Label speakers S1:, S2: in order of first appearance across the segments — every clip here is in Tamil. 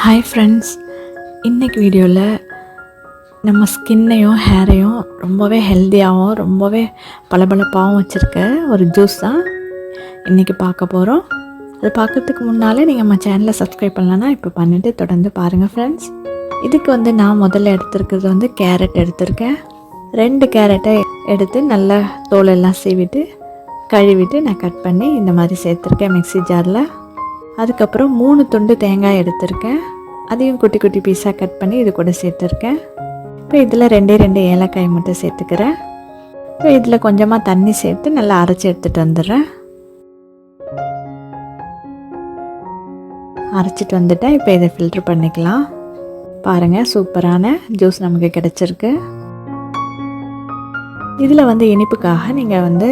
S1: ஹாய் ஃப்ரெண்ட்ஸ், இன்றைக்கி வீடியோவில் நம்ம ஸ்கின்னையும் ஹேரையும் ரொம்பவே ஹெல்த்தியாகவும் ரொம்பவே பளபளப்பாகவும் வச்சுருக்க ஒரு ஜூஸ் தான் இன்றைக்கி பார்க்க போகிறோம். அது பார்க்குறதுக்கு முன்னால் நீங்கள் நம்ம சேனலை சப்ஸ்கிரைப் பண்ணலன்னா இப்போ பண்ணிவிட்டு தொடர்ந்து பாருங்கள் ஃப்ரெண்ட்ஸ். இதுக்கு நான் முதல்ல எடுத்துருக்கிறது கேரட் எடுத்திருக்கேன். 2 கேரட்டை எடுத்து நல்லா தோலெல்லாம் சீவிட்டு கழுவிட்டு நான் கட் பண்ணி இந்த மாதிரி சேர்த்துருக்கேன் மிக்ஸி ஜாரில். அதுக்கப்புறம் 3 துண்டு தேங்காய் எடுத்திருக்கேன். அதையும் குட்டி குட்டி பீஸாக கட் பண்ணி இது கூட சேர்த்துருக்கேன். இப்போ இதில் 2 ஏலக்காய் மட்டும் சேர்த்துக்கிறேன். இப்போ இதில் கொஞ்சமாக தண்ணி சேர்த்து நல்லா அரைச்சி எடுத்துகிட்டு வந்துடுறேன். அரைச்சிட்டு வந்துட்டேன். இப்போ இதை ஃபில்ட்ரு பண்ணிக்கலாம். பாருங்கள், சூப்பரான ஜூஸ் நமக்கு கிடச்சிருக்கு. இதில் இனிப்புக்காக நீங்கள்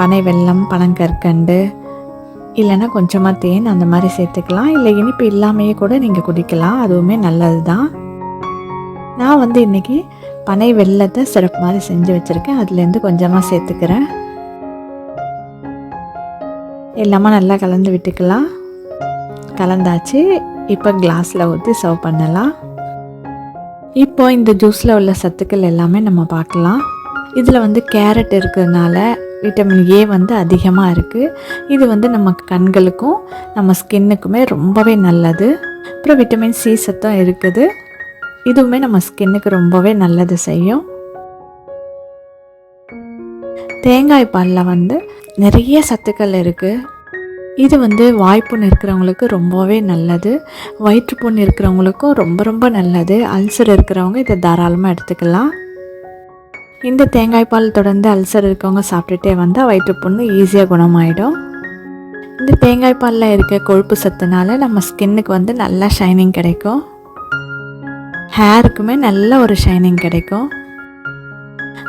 S1: பனை வெல்லம், பனங்கற்கண்டு இல்லைன்னா கொஞ்சமாக தேன் அந்த மாதிரி சேர்த்துக்கலாம். இல்லை இனிப்பு இல்லாமையே கூட நீங்கள் குடிக்கலாம், அதுவுமே நல்லது தான். நான் இன்றைக்கி பனை வெல்லத்தை சிரப் மாதிரி செஞ்சு வச்சுருக்கேன். அதுலேருந்து கொஞ்சமாக சேர்த்துக்கிறேன். எல்லாமே நல்லா கலந்து விட்டுக்கலாம். கலந்தாச்சு. இப்போ கிளாஸில் ஊற்றி சர்வ் பண்ணலாம். இப்போ இந்த ஜூஸில் உள்ள சத்துக்கள் எல்லாமே நம்ம பார்க்கலாம். இதில் கேரட் இருக்கிறதுனால விட்டமின் ஏ அதிகமாக இருக்குது. இது நம்ம கண்களுக்கும் நம்ம ஸ்கின்னுக்குமே ரொம்பவே நல்லது. அப்புறம் விட்டமின் சி சத்தம் இருக்குது. இதுவுமே நம்ம ஸ்கின்னுக்கு ரொம்பவே நல்லது செய்யும். தேங்காய் பாலில் நிறைய சத்துக்கள் இருக்குது. இது வாய்ப்புண் இருக்கிறவங்களுக்கு ரொம்பவே நல்லது. வயிற்றுப்புண் இருக்கிறவங்களுக்கும் ரொம்ப ரொம்ப நல்லது. அல்சர் இருக்கிறவங்க இதை தாராளமாக எடுத்துக்கலாம். இந்த தேங்காய் பால் தொடர்ந்து அல்சர் இருக்கவங்க சாப்பிட்டுட்டே வந்தால் வயிற்றுப்புண்ணு ஈஸியாக குணமாயிடும். இந்த தேங்காய் பாலில் இருக்க கொழுப்பு சத்துனால நம்ம ஸ்கின்னுக்கு நல்லா ஷைனிங் கிடைக்கும். ஹேருக்குமே நல்ல ஒரு ஷைனிங் கிடைக்கும்.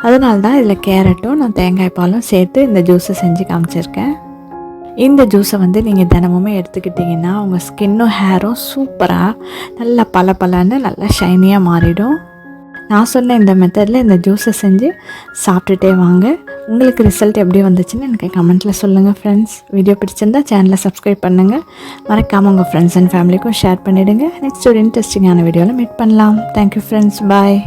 S1: அதனால தான் இதில் கேரட்டும் நான் தேங்காய் பாலும் சேர்த்து இந்த ஜூஸை செஞ்சு காமிச்சிருக்கேன். இந்த ஜூஸை நீங்கள் தினமுமே எடுத்துக்கிட்டிங்கன்னா உங்கள் ஸ்கின்னும் ஹேரும் சூப்பராக நல்லா பளபளன்னு நல்லா ஷைனியாக மாறிடும். நான் சொன்ன இந்த மெத்தடில் இந்த ஜூஸை செஞ்சு சாப்பிட்டுட்டே வாங்க. உங்களுக்கு ரிசல்ட் எப்படி வந்துச்சுன்னு எனக்கு கமெண்ட்டில் சொல்லுங்கள் ஃப்ரெண்ட்ஸ். வீடியோ பிடிச்சிருந்தா சேனலை சப்ஸ்கிரைப் பண்ணுங்கள். மறக்காமல் உங்கள் ஃப்ரெண்ட்ஸ் அண்ட் ஃபேமிலிக்கும் ஷேர் பண்ணிவிடுங்க. நெக்ஸ்ட் ஒரு இன்ட்ரெஸ்டிங்கான வீடியோவில் மீட் பண்ணலாம். தேங்க்யூ ஃப்ரெண்ட்ஸ், பாய்.